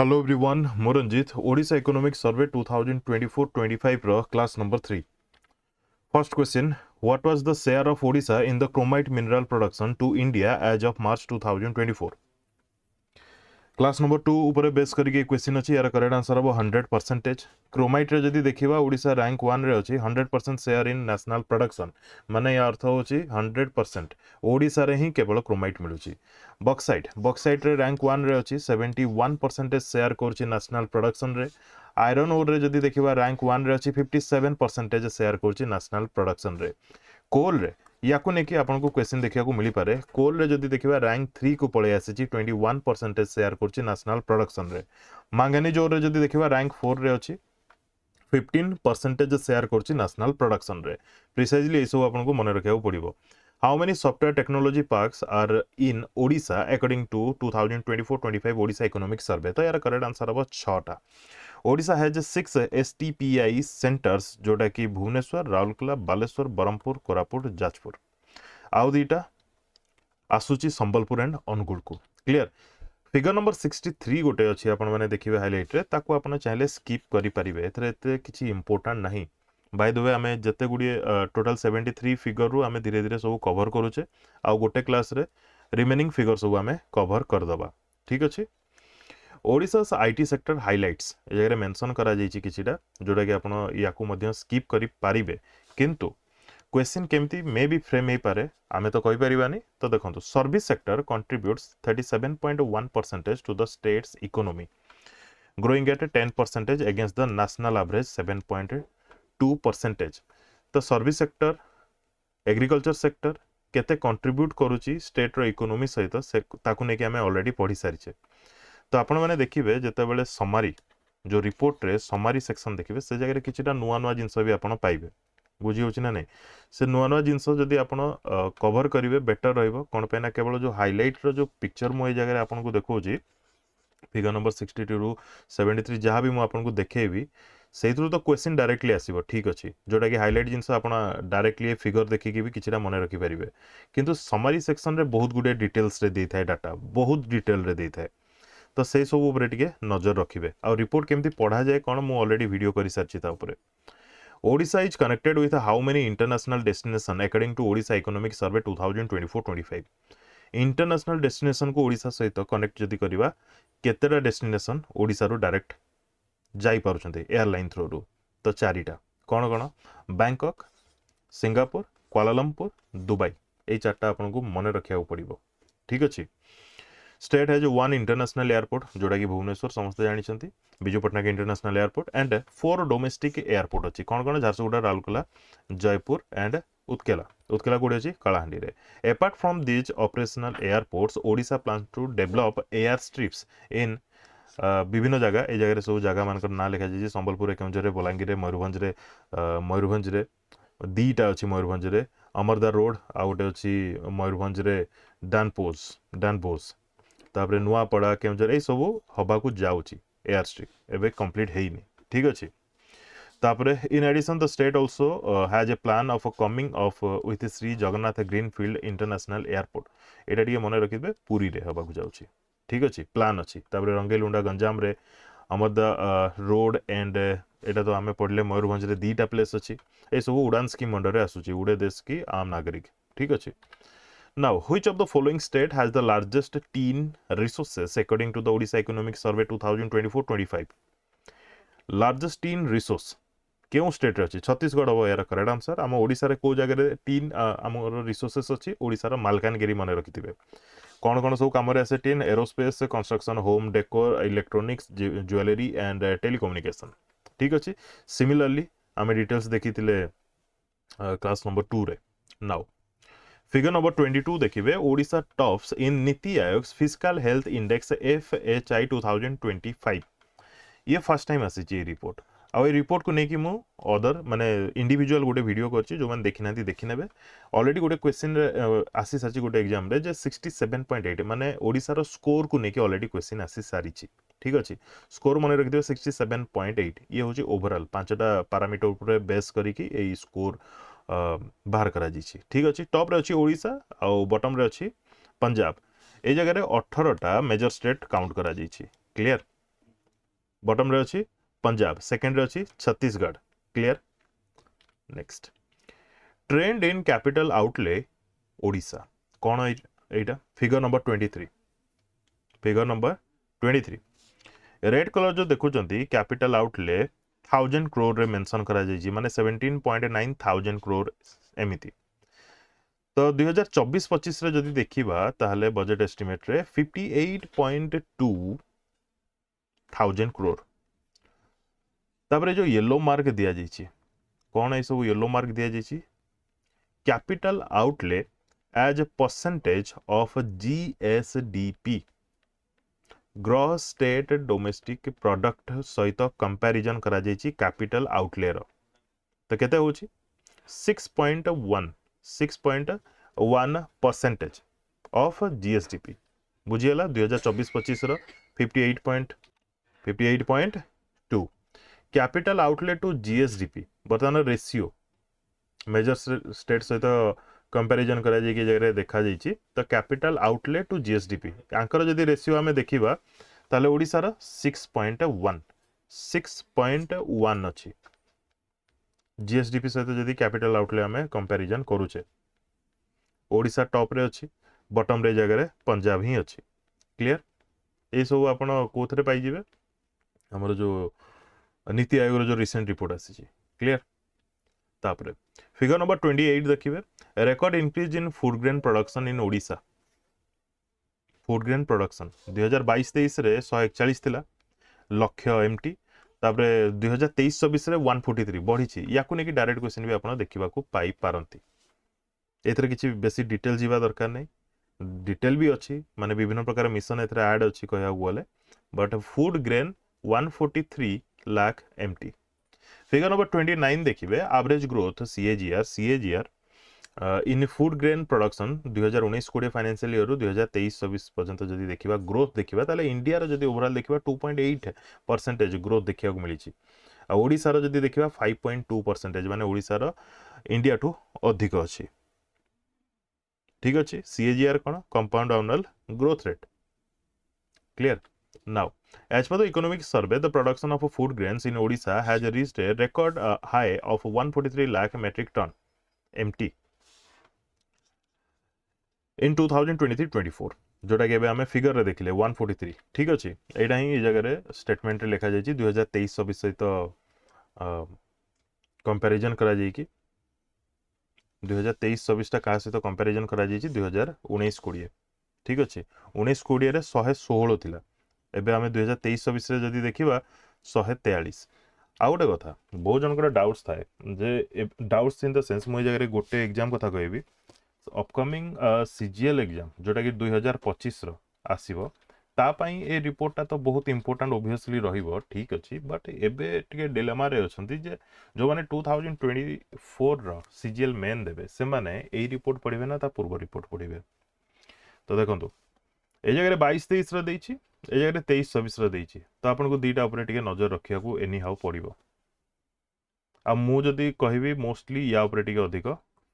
Hello everyone, ମୁଁ ରଞ୍ଜିତ Odisha economic survey 2024-25 ର class number 3. First question, what was the share of Odisha in the chromite mineral production to India as of March 2024? Class number 2 ऊपर base करके question अच्छी यार correct answer हम 100%. Chromite रे जदी देखिबा ओडिशा रैंक 1 रे अछि 100% शेयर इन नेशनल प्रोडक्शन माने या अर्थ होछि 100% ओडिशा रे ही केवल क्रोमाइट मिलुछि. बॉक्साइट रे रैंक 1 रे अछि 71% शेयर करछि नेशनल प्रोडक्शन रे. आयरन ओर रे जदी देखिबा रैंक 1 रे अछि 57% शेयर करछि नेशनल प्रोडक्शन रे. कोल रे याकू नेकी आपनको क्वेश्चन देखिया को मिली पारे. कोल रे जदी देखिबा रैंक 3 को पळे आसीची 21% शेयर करछि नेशनल प्रोडक्शन रे. मांगानीज ओर रे जदी देखिबा रैंक 4 रे अछि 15% शेयर करछि नेशनल प्रोडक्शन रे. प्रिसाइजली ए सब आपनको मने रखिया पड़िबो. How many software technology parks are in Odisha according to 2024-25 Odisha Economic Survey? तो यार करेक्ट आंसर हम 6टा. Odisha has 6 STPI centers जोटा कि भुवनेश्वर, राउरकेला, बालेश्वर, बरहमपुर, कोरापुट, जाजपुर. आउ दीटा आसुची संबलपुर एंड अनुगुल को. क्लियर. फिगर नंबर 63 गोटे अच्छी आपण मैंने देखिए हाइलाइट रे ताको आपण चाहे स्किप करि परिबे. एथरे एते किछि इंपोर्टेंट नाही. बाय द वे आमे जते गुडी टोटल 73 फिगर रु आमे धीरे धीरे सब कवर करूचे आ गोटे क्लास रे रिमेनिंग फिगर सब आमे कवर कर दबा. ठीक अछि. ओडिशास आईटी सेक्टर हाइलाइट्स ए जगह मेंशन करा जाइछि किछिटा जोटा कि आपण याकू मध्य स्किप करि पारिबे. किंतु क्वेश्चन केमती मे बी फ्रेम हे पारे आमे तो कहि परिबानी. तो देखंतु service sector contributes 37.1% to the state's economy growing at 10% against the national average 7.2%. तो सर्विस सेक्टर एग्रीकल्चर सेक्टर केते कंट्रीब्यूट करूची स्टेट रो इकोनॉमी सहित ताकू नेकी आमे ऑलरेडी पढ़ी सारिचे. तो आपण माने देखिबे जते बेले समरी जो रिपोर्ट रे समरी सेक्शन देखिबे से जगह रे किछिटा नुवा नुवा जिंस भी आपण पाइबे. बुझी होची ना नहीं से नुआ नुआ जिनस जदि आपण कवर करिवे बेटर रहइबो. कोन पे ना केवल जो हाइलाइट रो जो पिक्चर मो ए जगह रे आपण को देखौची फिगर नंबर 62 रु 73 जहाँ भी मु आपन को देखेबी सेइथरु तो क्वेश्चन डायरेक्टली आसीबो. ठीक अछि जोटा कि हाइलाइट जिनस आपण डायरेक्टली फिगर देखिकी भी किछिटा मने रखि परिबे. किंतु समरी सेक्शन रे बहुत गुडे डिटेल्स रे देथाय डाटा बहुत डिटेल रे देथाय. तो से सब ऊपर टिके नजर रखिबे. आ रिपोर्ट केमती पढ़ा जाय कोन मु ऑलरेडी वीडियो करि सारछि ता ऊपर. Odisha is connected with how many international destinations according to Odisha Economic Survey 2024-25? International destination को ओडिशा सहित कनेक्ट जदि करिबा केतेटा डेस्टिनेशन ओडिशा रो डायरेक्ट जाई पारुछन्ते एयरलाइन थ्रू रो. तो चारिटा कोन कोन बैंकॉक, सिंगापुर, क्वालालंपुर, दुबई ए चारटा आपन को मने रखिया पड़िबो. ठीक अछि. State has one international airport जोटा कि भुवनेश्वर समस्त जानिछन्ती Biju Patnaik international airport and 4 domestic airport अछि. कोन कोन झारसुगुड़ा, राउरकेला, जयपुर एंड उत्केला कोडी अछि कलाहांडी रे. Apart from this operational airports Odisha plan to develop air strips in विभिन्न जगह ए जगह रे सब जगह मानकर ना लिखा जाय. संबलपुर, केउंझर रे, बलांगीर रे, मयूरभंज रे दीटा अछि. मयूरभंज रे अमरदा रोड आ गोटे अछि मयूरभंज रे डानपोज तापरे नुआपड़ा केउंझर ए सब हबा को जाउची एयर स्ट्रिप एबे कंप्लीट हेइनी. ठीक अछि. तापरे in addition the state also has a plan of coming of with Shri Jagannath greenfield international airport. एटा टिके मने रखिबे पुरी रे हबा को जाउची. ठीक अछि. प्लान अछि. तापरे रंगेलुंडा गंजाम रे अमरदा रोड एंड एटा तो आमे पढले मयूरभंज रे दीटा प्लेस अछि. ए सब उड़ान स्कीम अंडर रे आसुची उड़े देश की आम नागरिक. ठीक अछि. Now, which of the following state has the largest teen resources according to the Odisha Economic Survey 2024-25? Largest teen resource क्यों स्टेट रे अछि? छत्तीसगढ़ हो यार करेक्ट आंसर. आम ओडिसा रे को जगह रे टीन आमर रिसोर्सेस अछि ओडिसा रो मालकानगिरी मने रखिथिबे. कोन कोन सब काम रे आसे tin? Aerospace, construction, home decor, electronics, jewellery and telecommunication. ठीक अछि. सिमिलरली आमे डिटेल्स देखिथिले क्लास नंबर 2 रे. नाउ फिगर नंबर 22 देखिए ओडिशा टॉप्स इन NITI Aayog fiscal health index FHI 2025. ये फर्स्ट टाइम आसी ये रिपोर्ट. आ ये रिपोर्ट को लेकिन मु अदर माने इंडिविजुअल गोटे वीडियो करछि जो माने देखि नांती देखि नेबे. ऑलरेडी गोटे क्वेश्चन आसी साची गोटे एग्जाम रे जे 67.8 माने ओडिसा रो स्कोर को लेके ऑलरेडी क्वेश्चन आसी सारिछि. ठीक अछि. स्कोर मने रख दियो 67.8. ये होची ओवरऑल पांचटा पैरामीटर ऊपर बेस करी कि ए स्कोर बाहर करा जी. ठीक अच्छे. टॉप रे अच्छी ओडिशा आउ बॉटम रे अच्छी पंजाब. ए जगह रे 18टा मेजर स्टेट काउंट करा जी. क्लियर. बॉटम रे अछि पंजाब, सेकंड रे अछि Chhattisgarh. Clear. Next, trend in capital outlay Odisha कौन एटा figure number 23, figure number 23 red colour जो देखुचंती कैपिटल आउटले 1000 करोड़ रे मेंशन करा जायछि माने 17.9 थाउजेंड करोड़ एमिति। तो 2024-25 रे जदि देखिबा ताहले बजट एस्टिमेट रे 58.2 थाउजेंड करोड़। तापरे जो येलो मार्क दिया जायछि कौन है सब येलो मार्क दिया जायछि capital outlay as a percentage of GSDP gross state domestic product सहित कंपैरिजन करा जायछि कैपिटल आउटले रो। तो केते होछि 6.1 ऑफ जीएसडीपी बुझियला 2024-25 रो 58.2 कैपिटल आउटले टू जीएसडीपी बर्तमान रेशियो मेजर स्टेट सहित कंपैरिजन करा जाय के जगह देखा जायछि। तो कैपिटल आउटले टू जीएसडीपी आंकर जदि रेशियो हमें देखिबा ताले ओडिसा रो 6.1 अछि जीएसडीपी सहित जदि कैपिटल आउटले हमें कंपैरिजन करूचे। ओडिसा टॉप रे अछि, बॉटम रे जगह रे पंजाब ही अछि। क्लियर। ए सब आपण कोथरे पाई जिवे हमर जो नीति आयोग जो रिसेंट रिपोर्ट आसी। क्लियर। तापरे फिगर नंबर 28 देखिए record increase in food grain production in Odisha. Food grain production 2022-23 रे 141 थिला लक्ष्य एमटी तापरे 2023-24 रे 143 बढ़ी छी। याकू नेकी डायरेक्ट क्वेश्चन भी आपण देखिबा को पाई पारंती। एथरे किछि बेसी डिटेल जीवा दरकार नै, डिटेल भी अछि माने विभिन्न प्रकार मिशन एथरे ऐड अछि कहया बोले but food grain 143 lakh MT. Figure number 29 देखिए average growth CAGR in food grain production 2019-20 financial year 2023-24 पर्यंत जदि देखिबा ग्रोथ देखिबा ताले इंडिया रो जदि ओवरऑल देखिबा 2.8% ग्रोथ देखिया को मिलिछि। आ ओडिसा रो जदि देखिबा 5.2% माने ओडिसा रो इंडिया टू अधिक अछि। ठीक अछि। सीएजीआर कोन compound annual growth rate. Clear. Now, as per the economic survey, the production of food grains in Odisha has reached a record high of 143 lakh metric ton MT in 2023-24 जोटा कि हमें figure रे देखिले 143। ठीक अछि। एटा ही ए जगह रे स्टेटमेंट रे लिखा जायछि 2023-24 सहित कंपैरिजन करा जाय कि 2023-24 टा का सहित कंपैरिजन करा जायछि 2019-20। ठीक अछि। 19-20 रे 116 थिला एबे हमें 2023-24 रे जदि देखिबा 143। आ गोटे कथा बहुत जनकर डाउट्स थाए जे डाउट्स इन द सेंस मु जगह रे गोटे एग्जाम कथा कहबी अपकमिंग सीजीएल एग्जाम जोटा कि 2025 रो आसीबो ता पई ए रिपोर्ट ता तो बहुत इंपोर्टेंट ऑब्वियसली रहिबो। ठीक अछि। बट एबे टिके डिलेमा रे अछंती जे जो माने 2024 रो सीजीएल मेन देबे से माने ए रिपोर्ट पढिबे ना ता पूर्व रिपोर्ट पढिबे। तो देखंतु ए जगह 22-23 रो देछि, ए जगह 23-24 रो देछि। तो आपन को दीटा ऊपर टिके नजर रखिया को एनी हाउ पड़िबो। आ मु जदी कहबी मोस्टली या ऊपर टिके अधिक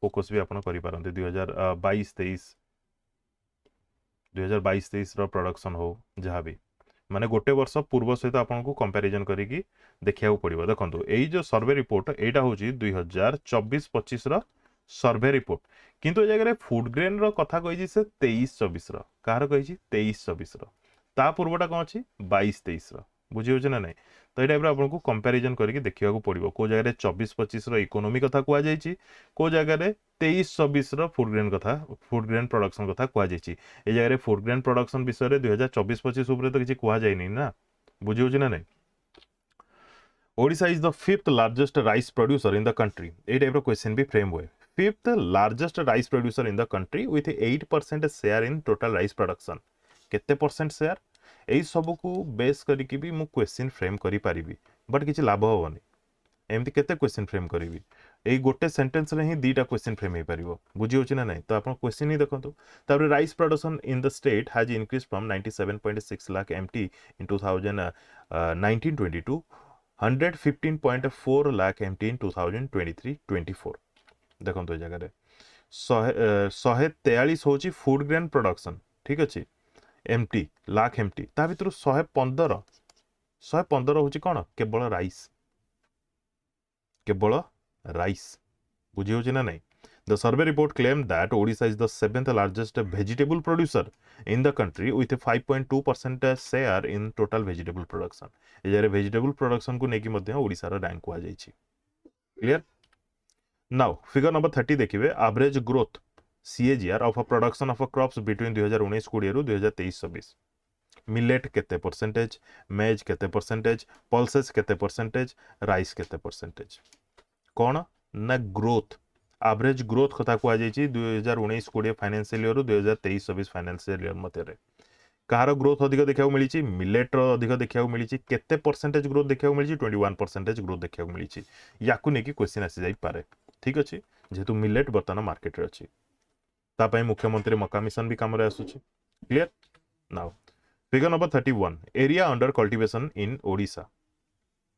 फोकस भी आपन करि पारंते 2022-23 रो प्रोडक्शन हो जहा भी माने गोटे वर्ष पूर्व सहित आपन को कंपैरिजन करिकी देखिया को पड़िबो। देखंतु एई जो सर्वे रिपोर्ट एटा होची 2024-25 रो सर्वे रिपोर्ट किंतु ए जगह फूड ग्रेन रो कथा कहि से 23-24 रो कार कहि 23-24 रो ता पूर्वटा कोन अछि 22-23 रो बुझि होछ ना नै। तो ए टाइप रो आपन को कंपैरिजन करके देखिया को पड़िबो को जगह 24-25 रो इकोनॉमी कथा कुआ जायछि को जगह 23-24 रो फूड ग्रेन प्रोडक्शन कथा कुआ जायछि। ए जगह फूड ग्रेन प्रोडक्शन विषय रे 2024-25 ऊपर तो किछि कुआ जायनि ना बुझि होछ ना नै। Odisha is the fifth largest rice producer in the country. A type of question be frame हुए. Fifth largest rice producer in the country with 8% share in total rice production. केते परसेंट शेयर एई सब को base करिकि भी मु question frame करि परिबी but किछि लाभ होबनी। एमति केते क्वेश्चन फ्रेम करिवि एई गोटे सेंटेंस रे ही दीटा क्वेश्चन फ्रेम हे परिबो बुझि होछि ना नै। तो आपण क्वेश्चन ही देखंतु तापर rice production in the state has increase from 97.6 lakh MT in 2019-22 115.4 lakh MT in 2023-24 देखंतु ए जगह रे 143 होची फूड ग्रेन प्रोडक्शन। ठीक अछि एमटी लाख एमटी ता भितर 115 115 ହଉଛି କ'ଣ କେବଳ ରାଇସ୍, କେବଳ ରାଇସ୍। ବୁଝି ହେଉଛି ନା ନାହିଁ? The survey report claimed that Odisha is the 7th largest vegetable producer in the country with a 5.2% share in total vegetable production. ए जारे vegetable production को नेकी मध्य ओडिसा रा रैंक हुआ जाइछि। Clear? Now, figure number 30 देखिबे average growth CAGR of a production of a crops between 2019-20 रु 2023-24। Millet केते percentage, मेज केते परसेंटेज, पल्सेस केते परसेंटेज, राइस केते परसेंटेज। कौन ना ग्रोथ, एवरेज ग्रोथ कथा कुआ जाइछि 2019-20 फाइनेंशियल ईयर रु 2023-24 फाइनेंशियल ईयर मते कहार ग्रोथ अधिक देखा मिली, मिलेट अधिक देखा मिली, केते परसेंटेज ग्रोथ देखा मिली, 21% ग्रोथ देखा मिली। या क्वेश्चन आसी जाई पारे। ठीक अच्छे, जेहेतु मिलेट बर्तमान मार्केट रे अच्छी, तापाई मुख्यमंत्री मका मिशन भी काम रे आसुछि। Clear? Now figure number 31 area under cultivation in Odisha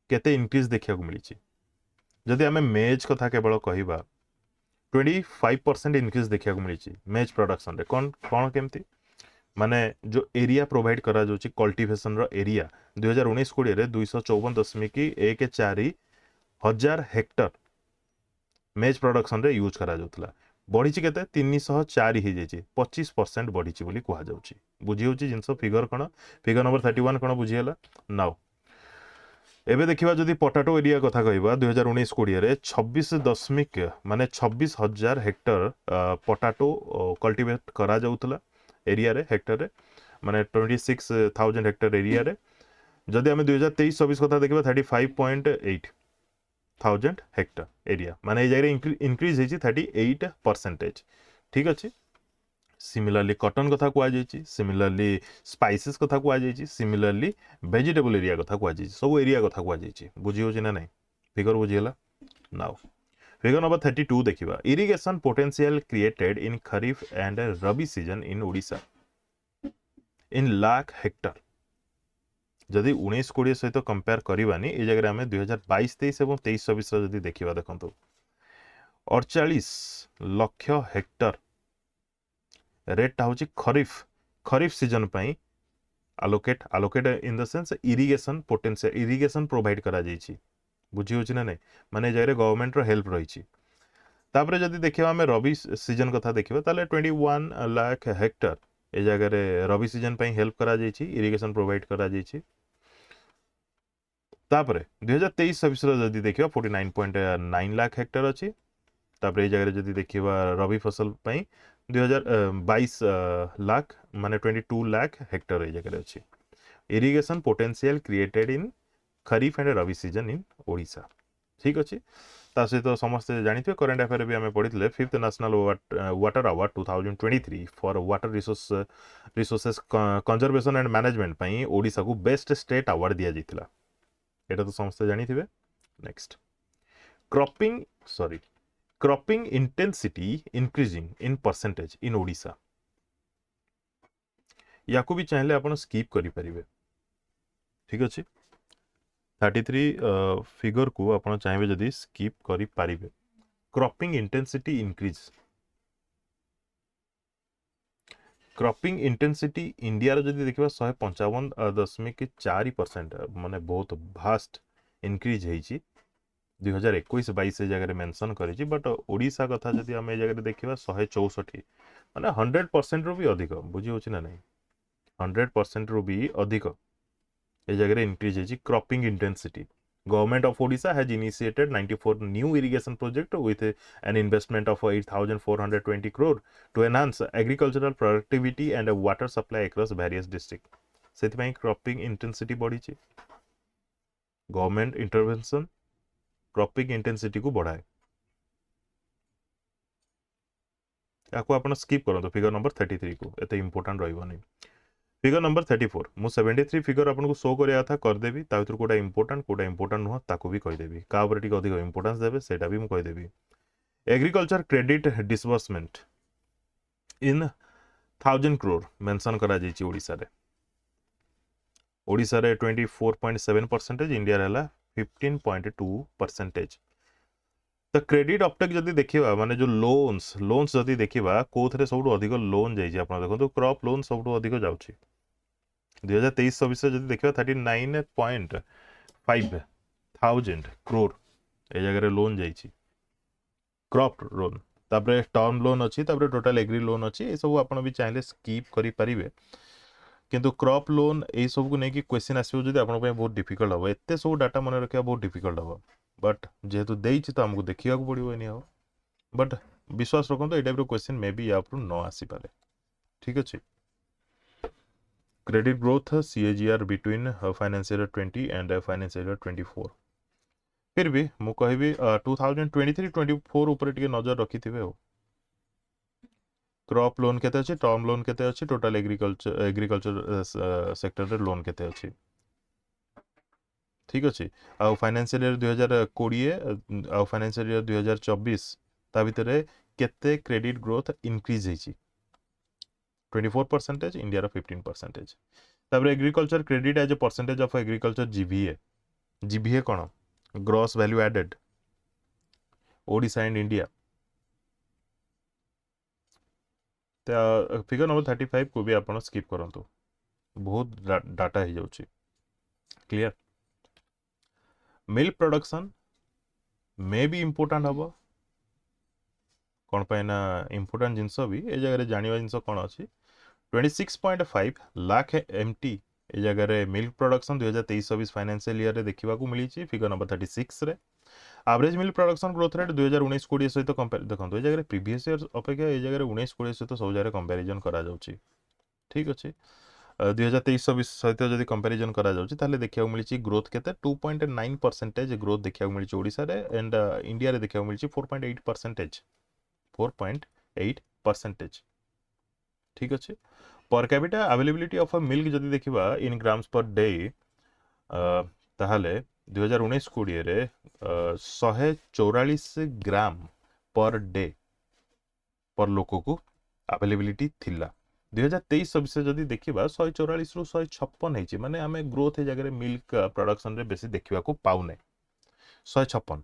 केते इंक्रीज देखा मिली। जदि आमे मेज कथा केवल कहबा 25% इंक्रीज देखा मिली मेज प्रोडक्शन रे। कौन कौन केमती माने जो एरिया प्रोवाइड करा जोची कल्टिवेशन रो एरिया 2019-20 रे 254.14 हजार हेक्टर मेज प्रोडक्शन रे यूज करा जोतला, बढ़ी केते 304 ही जाइए, 25% बढ़ी बोली कहा जाउची। बुझी होची जिंस फिगर कोन, फिगर नंबर 31 कोन बुझी हला। नाउ एबे देखिबा जदि पोटाटो एरिया कथा कहबा 2019-20 रे 26 माने 26,000 हेक्टर पोटाटो कल्टिवेट करा जाउतला एरिया रे, हेक्टर रे माने 26,000 हेक्टर एरिया रे। जदि आमे 2023-24 कथा देखबा 35.8,000 हेक्टर एरिया माने ए जगह इंक्रीज हेची 38%। ठीक अच्छे। सिमिलरली कॉटन कथा कुआ जाइछि, सिमिलरली स्पाइसेस कथा कुआ जाइछि, सिमिलरली वेजिटेबल एरिया कथा कुआ जाइछि, सब एरिया कथा कुआ जाइछि। बुझी होछि ना नहीं? फिगर बुझी हला। नाउ फिगर नंबर 32 देखिबा irrigation potential created in kharif and rabi season in Odisha in lakh Hector. जदि 19-20 सहित कंपेयर करबानी ए जगह आमे 2022-23 एवं 23-24 जदि देखिबा देखंतु 48 लाख हेक्टर रेट हूँ खरीफ सीजन पाई allocate in the sense irrigation potential irrigation provide करा जाइछि। बुझी होछि ना नहीं? माने जगह गवर्नमेंट रो हेल्प रही। तापरे जदि देखिबा हमें रबी सीजन कथा देखिबा ताले 21 लाख हेक्टर ए जगह रबी सीजन पाई हेल्प करा जाइछि, इरिगेशन प्रोवाइड करा जाइछि। तापरे 2023-24 जदि देखिबा 49.9 लाख हेक्टर अछि। तापरे ए जगह जदि देखिबा रबी फसल पाई 2022 लाख माने 22 लाख हेक्टर ए जगह अच्छी। Irrigation potential created in kharif and rabi season in Odisha. ठीक अच्छे। ता सहित तो समस्त जानिथिबे करंट अफेयर भी हमें पढ़िथिले 5th national water award 2023 for water resources conservation and management पई ओडिशा को बेस्ट स्टेट अवार्ड दिया जाइतिला। एटा तो समस्त जानिथिबे। Next cropping intensity increasing in percentage in Odisha. या को भी चाहले आपण स्किप करि परिबे। ठीक अछि। 33 फिगर को आपण चाहबे जदि स्किप करि परिबे। Cropping intensity increase, cropping intensity India रे जदि देखिबा 155.4% माने बहुत भास्ट इंक्रीज हेछि 2021-22 जगह मेंशन करिछि। बट ओडिशा कथा जदि हम ए जगह देखिबा 164 माने 100% रो भी अधिक। बुझी होछि ना नहीं? 100% रो भी अधिक ए जगह इंक्रीज हेछि cropping intensity. Government of Odisha has initiated 94 new irrigation projects with an investment of 8,420 crore to enhance agricultural productivity and water supply across various districts. सेथिପାଇଁ क्रॉपिंग इंटेंसिटी बढ़ी। गवर्नमेंट इंटरवेंशन क्रॉपिंग इंटेंसिटी को बढ़ाए। या को आपण skip करंतु figure number 33 को, एते इंपोर्टेंट रहइबो नै। फिगर नंबर 34 मु 73 फिगर आपन को शो करिया था कर देबी, ता भीतर कोटा इंपोर्टेंट नुह ताको भी कहि देबी, का ऊपर टिक अधिक इंपोर्टेंस देबे सेटा भी मु कहि देबी। एग्रीकल्चर क्रेडिट डिसबर्समेंट इन 1000 crore मेंशन करा जाइछि ओडिसा रे। ओडिसा रे 24.7%, इंडिया रे हला 15.2%। तो क्रेडिट अपटेक जदि देखिबा माने जो लोन्स जदि देखिबा कोथरे सबटु अधिक लोन जाइछि। आपण देखो तो क्रॉप लोन सबटु अधिक जाउछि। 2023-24 जदि देखिबा 39.5 थाउजेंड क्रोर ए जगह लोन जाइछि क्रॉप लोन तापरे टर्म लोन अच्छी तापरे टोटल एग्री लोन अच्छी ये सब आपण भी चाहिले स्किप करि परिबे किंतु क्रॉप लोन ए सब को नेकी क्वेश्चन आसीबो जदि आपण पे बहुत डिफिकल्ट हो एते सब डाटा मन रखिया बहुत डिफिकल्ट हो बट जेहेतु देइछि तो हमको देखिया को पड़िबो एनी हो बट विश्वास रखो ए टाइप रो क्वेश्चन मे बी या न आसी पारे ठीक अछि credit growth CAGR between financial 20 and financial 24 फिर भी मु कहबी 2023-24 ऊपर टिके नजर रखिथिबे हो क्रॉप लोन केते अछि टर्म लोन केते अछि टोटल एग्रीकल्चर सेक्टर रे लोन केते अछि ठीक अछि आ फाइनेंशियल ईयर 2020 आ फाइनेंशियल ईयर 2024 ता भितरे केते क्रेडिट ग्रोथ इंक्रीज हेछि 24% इंडिया रो 15% तापर agriculture credit as a percentage of agriculture GVA कोन gross value added Odisha and India figure number 35 को भी आपण स्किप करंतु बहुत डाटा ही जाउची clear milk production may be important हबो कोन पैना इंपोर्टेंट जिंस भी ए जगह रे जानिबा जिंस कोन अछि 26.5 लाख एमटी ए जगह रे मिल्क प्रोडक्शन 2023-24 फाइनेंशियल ईयर रे देखिबा को मिली छि फिगर नंबर 36 रे average milk production growth rate 2019-20 सहित कंपेयर देखंतु ए जगह रे प्रीवियस ईयर अपेक्षा ए जगह रे 19-20 सहित सब जगह कंपैरिजन करा जाउछि ठीक अछि 2023-24 सहित जदि कंपैरिजन करा जाउछि ताले देखिया मिली छि ग्रोथ केते 2.9% ग्रोथ देखिया मिली छि ओडिसा रे एंड इंडिया रे देखिया मिली छि 4.8% ठीक अछि per capita availability of a milk जदि देखिबा इन ग्राम्स पर डे ताहाले 2019-20 रे 144 ग्राम पर डे पर लोक को अवेलेबिलिटी थिला 2023-24 जदि देखिबा 144 रु 156 हेछि माने हमें ग्रोथ ए जगह मिल्क प्रोडक्शन रे बेसी देखिबा को पाउने 156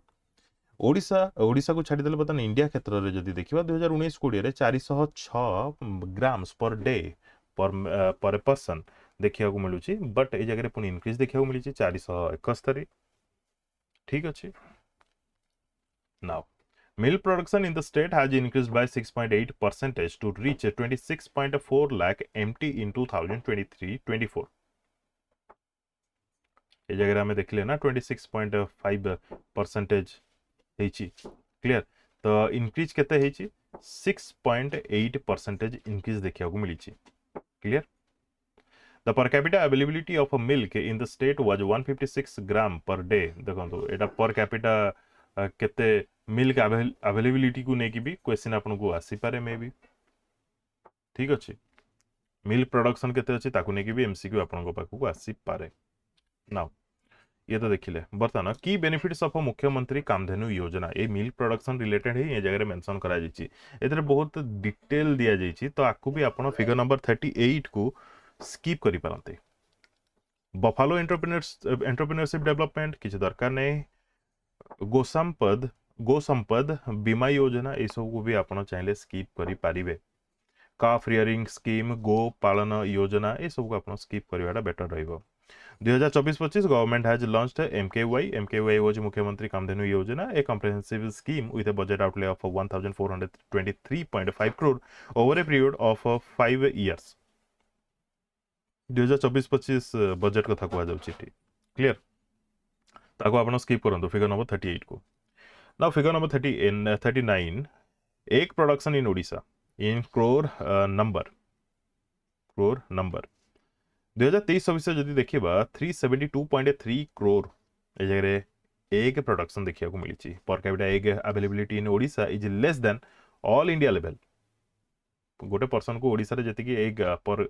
ओडिशा को छाड़ी देले बतन इंडिया क्षेत्र रे जदि देखिबा 2019-20 रे 406 ग्राम्स पर डे पर पर्सन देखिया को मिलुची बट ए जगह पुनी इंक्रीज देखिया को मिलुची 471 ठीक अछि now milk production in the state has increased by 6.8% to reach 26.4 lakh MT in 2023-24 ए जगह हमें देखले ना 26.5% हेची क्लियर तो इंक्रीज केते हेची 6.8% इंक्रीज देखिया को मिली छी clear The per capita availability of a milk in the state was 156 gram per day देखंतु एटा per capita केते मिल्क अवेलेबिलिटी को नेकी भी क्वेश्चन आपन को आसी पारे मे भी ठीक अछि मिल्क प्रोडक्शन केते अछि ताकू नेकी भी एमसीक्यू आपन को पाकू को आसी पारे नाउ ये तो देखिले बर्तमान की बेनिफिट्स ऑफ मुख्यमंत्री कामधेनु योजना ए मिल्क प्रोडक्शन रिलेटेड ही ये जगह मेंशन करा जायछि एतरे बहुत डिटेल दिया जायछि तो आकू भी आपन फिगर नंबर 38 को स्किप करि पारंते बफालो एंटरप्रेन्योरशिप डेवलपमेंट किछ दरकार नै गोसंपद बीमा योजना ए सब को भी आपण चाहिले स्किप करि पारिबे काफ रियरिंग स्कीम गो पालन योजना ए सब को आपण स्किप करिवाटा बेटर रहइबो 2024-25 government has launched MKY was मुख्यमंत्री कामधेनु योजना a comprehensive scheme with a budget outlay of 1423.5 crore over a period of 5 years 2024-25 budget कथा को जाउछि क्लियर ताको आपण स्किप करंतु फिगर नंबर 38 को नाउ फिगर नंबर 39 एक production in Odisha in crore number 2023-24 जदि देखिबा 372.3 करोड़ ए जगह एग प्रोडक्शन देखिया को मिली छी per capita egg availability in Odisha is less than all India level गोटे पर्सन को ओडिशा रे जति की एग पर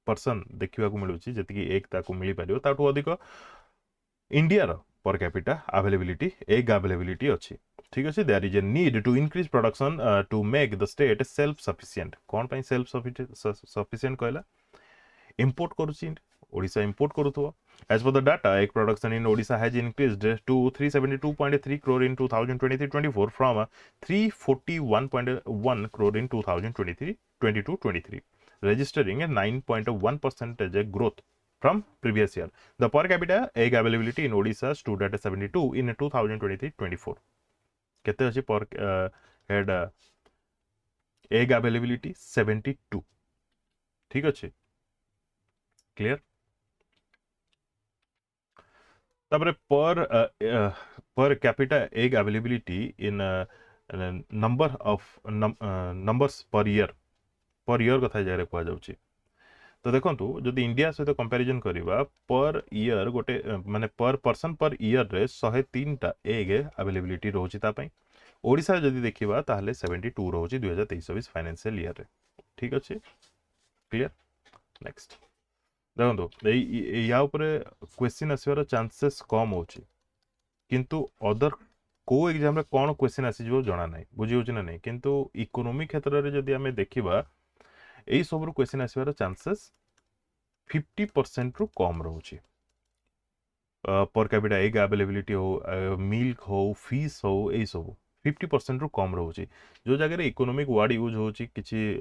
पर्सन देखिबा को मिलु छी जति की एग ताको मिली पारियो ताटू अधिक इंडिया रो per capita availability egg availability अछि ठीक अछि there is a need to increase production to make the state self sufficient कोन पई सेल्फ सफिशिएंट कहला इंपोर्ट करूची ओडिशा इंपोर्ट करूथो as per the data egg production in Odisha has increased to 372.3 crore in 2023-24 from 341.1 crore in 2023-22-23 registering a 9.1% growth from previous year. The per capita egg availability in Odisha stood at 72 in 2023-24. केते अछि per head egg availability 72. ठीक अछि, clear. तापर per capita egg availability in number of numbers per year कथा जाय कुआ जाउची. तो देखंतु जदि इंडिया सहित कंपैरिजन करिवा पर ईयर गोटे माने पर पर्सन पर ईयर रे 103 टा एग अवेलेबिलिटी रहउची ता पई. ओडिसा जदि देखिबा ताहले 72 रहउची 2023-24 फाइनेंशियल ईयर रे. ठीक अछि, क्लियर. नेक्स्ट देखंतु या ऊपर क्वेश्चन आसीबार चांसेस कम होची, किंतु अदर को एग्जाम रे कोन क्वेश्चन आसी जो जणा नै, बुझी होची ना नै. किंतु इकोनॉमी क्षेत्र रे जदि हमें देखिबा एई सब क्वेश्चन आसीबार चांसेस 50% रु कम रहउची. पर कैपिटा एग अवेलेबिलिटी हो, मिल्क हो, फिश हो, एई सब 50% रु कम रहउची. जो जगह इकोनॉमिक वर्ड यूज होची किछि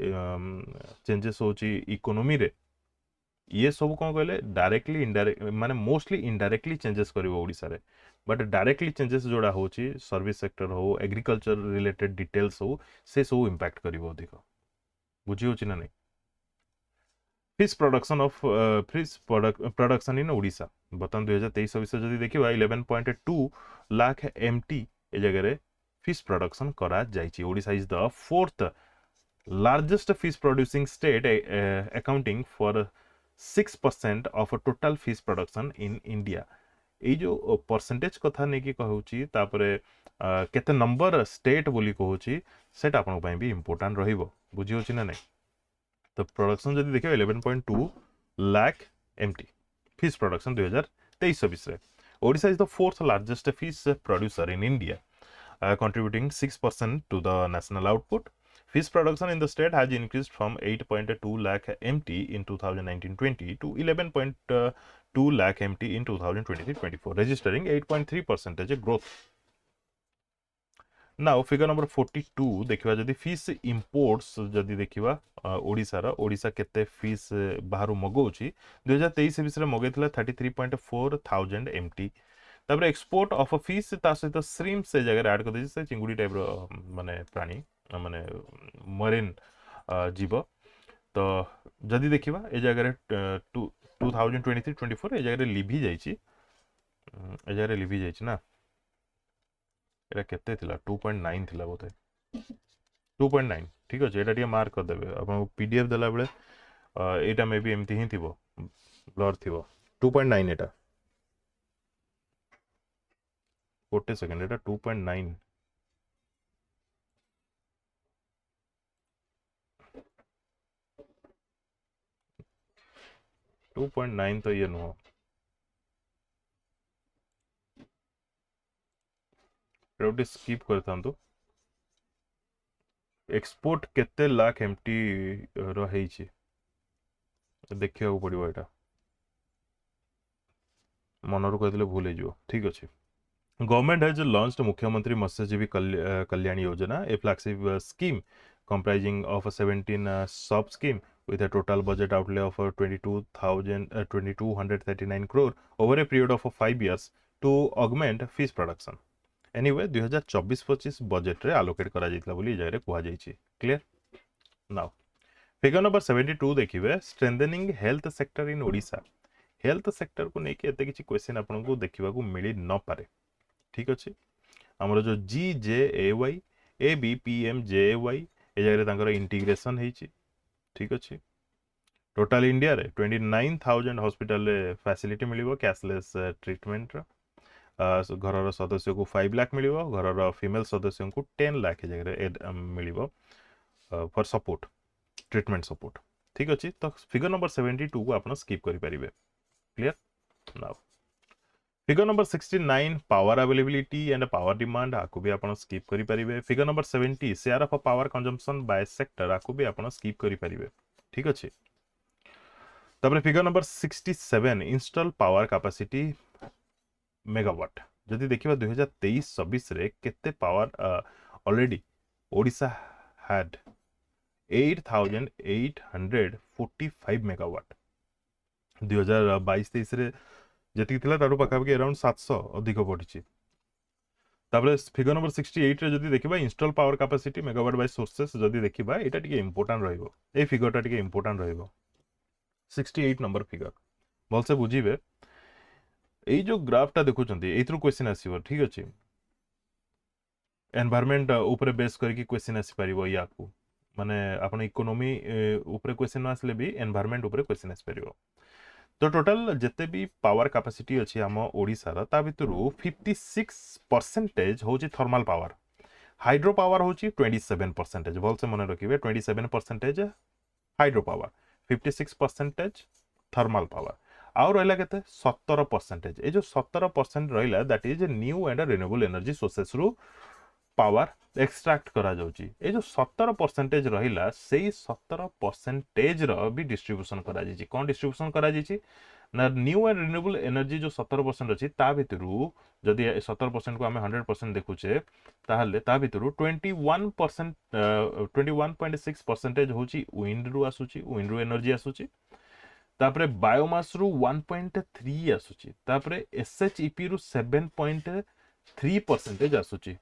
चेंजेस होची इकोनॉमी रे, ये सब कौन कहले डायरेक्टली इनडायरेक्ट माने मोस्टली इनडायरेक्टली चेंजेस करिवो ओडिसा रे. बट डायरेक्टली चेंजेस जोड़ा होची सर्विस सेक्टर हो, एग्रीकल्चर रिलेटेड डिटेल्स हो, से सब इंपैक्ट करिवो अधिक. बुझी होची ना नै. Fish production of fish production in Odisha बर्तमान 2023-24 जदि देखिबा 11.2 लाख एमटी ए जगह रे फिश प्रोडक्शन करा जाइची. Odisha is the fourth largest fish producing state, accounting for 6% of total fish production in India. ए जो परसेंटेज कथा नै कि कहउची तापरे केते नंबर स्टेट बोली कहउची सेटा आपन पई भी इंपोर्टेंट रहिबो. बुझी होची ना नै. तो प्रोडक्शन जदि देखिबा 11.2 लाख एमटी फिश प्रोडक्शन 2023-24 रे. Odisha is the fourth largest fish producer in India, contributing 6% to the national output. Fish production in the state has increased from 8.2 lakh MT in 2019-20 to 11.2 lakh MT in 2023-24, registering 8.3% growth. Now figure number 42 देखिबा जदि fish imports जदि देखिबा ओडिसा केते fish Bahru मगौची 2023-24 रे मगैथिला 33.4 thousand MT. तापर export of fish ता सहित shrimp से जगह ऐड कर देछि, से चिंगुडी टाइप रो माने प्राणी माने मरीन जीव. तो जदि देखिबा ए जगह 2023-24 ए जगह लिभि जाइछि, ए जगह लिभि जाइछि ना. एटा केते थिला 2.9 थिला बोते 2.9. ठीक अछि, एटा टिया मार्क कर देबे अपन पीडीएफ देला बेले. एटा मे भी एमती ही थिबो, ब्लर थिबो 2.9. एटा 40 सेकंड एटा 2.9. तो ये नुह रोटी स्किप करता तो एक्सपोर्ट केते लाख एमटी रही छी देखिया को पड़िबो. एटा मनरु कहले भूल हे जो. ठीक अछि. Government has launched मुख्यमंत्री मत्स्यजीवी Kalyan Yojana, a flagship scheme comprising of 17 sub scheme with a total budget outlay of 2239 crore over a period of 5 years to augment fish production. Anyway 2024-25 budget रे allocate करा जाइतला बोली जाय कुआ जाइछि. क्लियर. नाउ फिगर नंबर 72 देखिबे strengthening health sector in Odisha. Health sector को नेकी एते किछि क्वेश्चन आपन को देखिबा को मिली न पारे. ठीक अछि. हमर जो GJAY ABPMJAY ए जगह तांकर इंटीग्रेशन हेछि. ठीक अछि. टोटल इंडिया रे 29,000 हॉस्पिटल रे फैसिलिटी मिलिबो कैशलेस ट्रीटमेंट रो. घर सदस्य को 5 लाख मिलिबो, घर फीमेल सदस्य को 10 लाख जगह मिलिबो फॉर सपोर्ट ट्रीटमेंट सपोर्ट. ठीक अछि. तो फिगर नंबर 72 को आपण स्किप करि परिबे. Clear. Now figure number 69 power availability and power demand आकु भी आपण स्किप करि परिबे. Figure number 70 share of power consumption by sector आकु भी आपण स्किप करि परिबे. ठीक अछि. तबरे figure number 67 install power capacity megawatt जदि देखिबा 2023-24 रे केते power already Odisha had 8845 megawatt 2022-23 रे जति थिला तारो पाखापाखि अराउंड 700 अधिक बढ़ी। तापर फिगर नंबर 68 रे जदि देखिबा install power capacity megawatt by sources जदि देखिबा एटा टिके इंपोर्टेंट रहइबो, ए फिगरटा टिके इंपोर्टेंट रहइबो 68 नंबर फिगर भल से बुझिबे। एई जो ग्राफटा देखुचंती एथरु क्वेश्चन आसीबो, ठीक अछि। एनवायरनमेंट ऊपर बेस करके क्वेश्चन आसी परिबो, या को माने आपण इकोनॉमी ऊपर क्वेश्चन आसले भी एनवायरनमेंट ऊपर क्वेश्चन आसी परिबो। तो टोटल जिते भी पावर कैपेसिटी अच्छी आम ओडिशार ता भितरु 56% होची थर्मल पावर, हाइड्रो पावर होची 27%। भल से मन रखिए 27% हाइड्रो पावर, 56% थर्मल पावर, आउ रहा के 17%। ये जो 17% रहा that is new and renewable energy sources रु पावर एक्सट्रैक्ट करा जाउची। ए जो 17% रहिला सेई 17% रो भी डिस्ट्रीब्यूशन करा जाइची। कोन डिस्ट्रीब्यूशन करा जाइची ना न्यू एंड रिन्यूएबल एनर्जी जो 17% अछि ता भितरु जदि 17% को हमें 100% देखुचे ताहले ता भितरु 21% 21.6% होची विंड रु आसुची, विंड रु एनर्जी आसुची। तापरे बायोमास रु 1.3 आसुची। तापरे एसएचईपी रु 7.3% आसुची।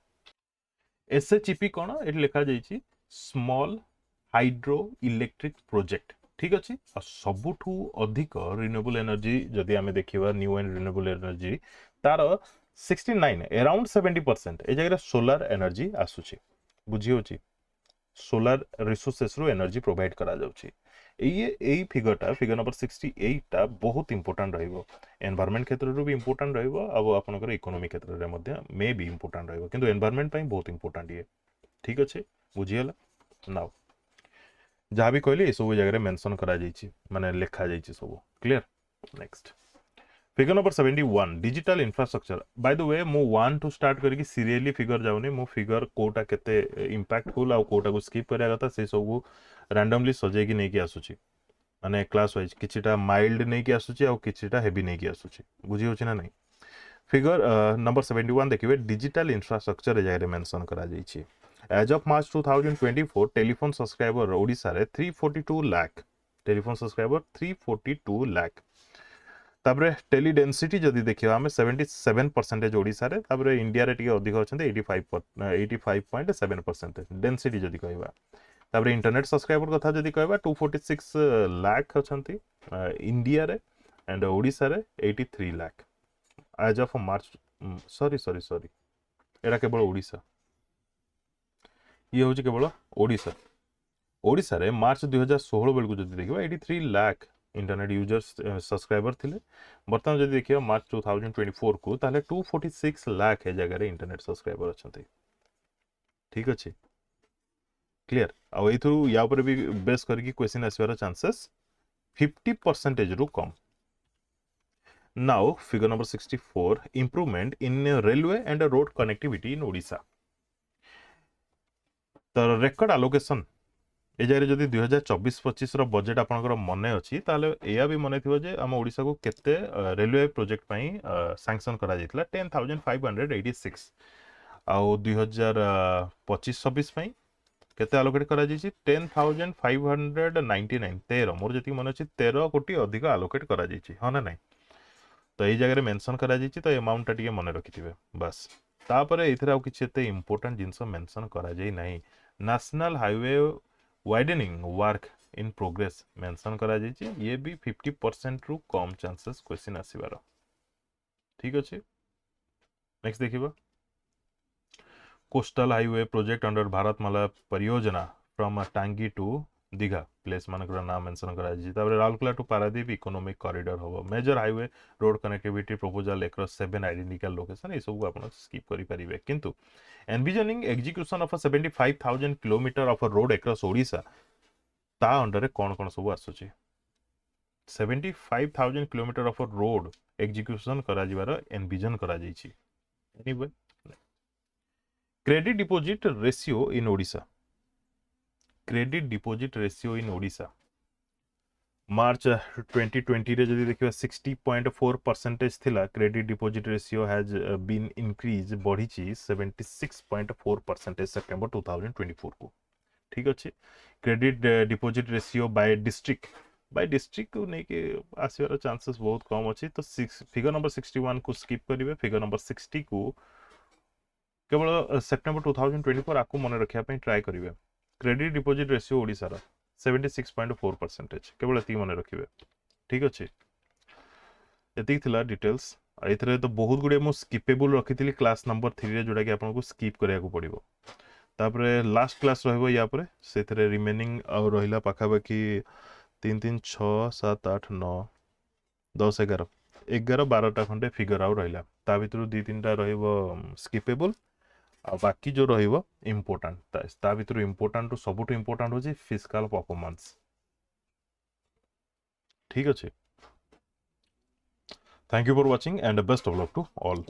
एसएचईपी कौन ये लिखा जाइए स्मॉल हाइड्रो इलेक्ट्रिक प्रोजेक्ट, ठीक अच्छे। और सबुठू अधिक रिन्यूएबल एनर्जी जदि आमे देखिबा न्यू एंड रिन्यूएबल एनर्जी तार 69 अराउंड 70% ए जगह सोलर एनर्जी आसुची, बुझी होची सोलर रिसोर्सेस रु एनर्जी प्रोवाइड करा जाउची। एई फिगरटा फिगर नंबर 68 टा बहुत इंपोर्टेंट रहइबो, एनवायरनमेंट क्षेत्र रु भी इंपोर्टेंट रहइबो अब आपनकर इकोनॉमी क्षेत्र रे मध्ये मे भी इंपोर्टेंट रहइबो, किंतु एनवायरनमेंट पई बहुत इंपोर्टेंट ये, ठीक अच्छे बुझियला। नाउ जहाँ भी कहली सब जगह मेंशन करा जाइछि माने लिखा जाइछि सब clear. Next figure number 71 digital infrastructure. By the way मु 1 टू स्टार्ट करके सीरियली फिगर जाउनी, मु फिगर कोटा केते इंपैक्टफुल आ कोटा को स्किप करिया कथा से सब रैंडमली सजेकी नै कि आसुची, माने क्लास वाइज किछिटा माइल्ड नै कि आसुची आ किछिटा हेवी नै कि आसुची, बुझी होची ना नै। फिगर नंबर 71 देखिबे डिजिटल इंफ्रास्ट्रक्चर जगह मेंशन करा जाइछि। As of March 2024 telephone subscriber Odisha रे 342 लाख, टेलीफोन सब्सक्राइबर 342 लाख। तापरे टेली डेंसिटी जदि देखिबा हमें 77% ओडिसा रे, तापरे इंडिया रे टिके अधिक अछन्ते 85.7% डेंसिटी जदि कहबा। तापरे इंटरनेट सब्सक्राइबर कथा जदि कहबा 246 लाख अछन्ती इंडिया रे, एंड ओडिसा रे 83 lakh as of March. Sorry एटा केवल ओडिसा, ये हूँ केवल ओडिशा। ओडिशा रे मार्च 2016 बेलू जब देखिए 83 लाख इंटरनेट यूजर्स सब्सक्राइबर थिले। बर्तमान जब देखिए मार्च 2024 को ताले 246 लाख ए जगह रे इंटरनेट सब्सक्राइबर अछंती, ठीक अच्छे क्लियर। आ एथु या ऊपर भी बेस करके क्वेश्चन आसबार चांसेस 50% रु कम। Now figure number 64 improvement in railway and road connectivity in Odisha. तो रेकर्ड आलोकेशन ए जगह जदि 2024-25 बजेट आपनकर मने अछि ताले एया भी मने थिबो जे हम ओडिसा को केते रेलवे प्रोजेक्ट पई सैंक्शन करा जायतला 10586 आ 2025-26 पई केते अलोकेट करा जायछि 10599 13 मोर जति मने अछि 13 कोटी अधिक अलोकेट करा जायछि, हां ना नहीं। तो ए जगह मेंशन करा जायछि तो अमाउंट टा टिके मने रखिथिबे बस। तापरे इथरा आ किछि एते इंपोर्टेंट जिंस मेंशन करा जाय नाही। National highway widening work in progress mention करा जायछि, ये भी 50% रु कम चांसेस क्वेश्चन आसीबार, ठीक अछि। नेक्स्ट देखिबा coastal highway project under Bharatmala परियोजना फ्रॉम टांगी टू दीघा प्लेस मानकर नाम मेंशन करा जायछि। तापर Rourkela to Paradip economic corridor होबो। Major highway road connectivity proposal across 7 identical location ए सब आपण स्किप करि परिबे, किंतु envisioning execution of 75,000 kilometre of road across Odisha ता अंडर रे कोन सब आसुची। 75,000 किलोमीटर ऑफ रोड एग्जीक्यूशन करा जिवार एनविजन करा जायछि। Anyway credit deposit ratio in Odisha, credit deposit ratio in Odisha March 2020 रे जदि देखिबा 60.4% थिला। Credit deposit ratio has been increase बढ़ी 76.4% सेप्टेम्बर 2024 को। ठीक अच्छे credit deposit ratio by district को लेके आसवार चांसेस बहुत कम अच्छी तो फिगर नंबर 61 को स्किप करेंगे फिगर नंबर 60 को केवल सेप्टेम्बर 2024 आपको मन रखा ट्राए करेंगे क्रेडिट डिपोजिट रेशियो ओडिशार 76.4% केवल ये मन रखिए ठीक अच्छे ये डिटेल्स ये तो बहुत गुड़े मुझे स्किपेबल रखी क्लास नंबर 3 जोटा कि आपको स्किप कराया पड़ो तापरे लास्ट क्लास रहिबो या परे सेथरे रिमेनिंग आ रहिला पाखापाखि 3 3 6 7 8 9 10 11 11 12टा खंडे फिगर आउ रहिला ता भितरु 2 3टा रहिबो स्किपेबल आ बाकी जो रहिबो इंपोर्टेंट ता भितरु इंपोर्टेंट टू सबुठ इंपोर्टेंट होची फिस्कल परफॉर्मेंस ठीक अछि thank you for watching and best of luck to all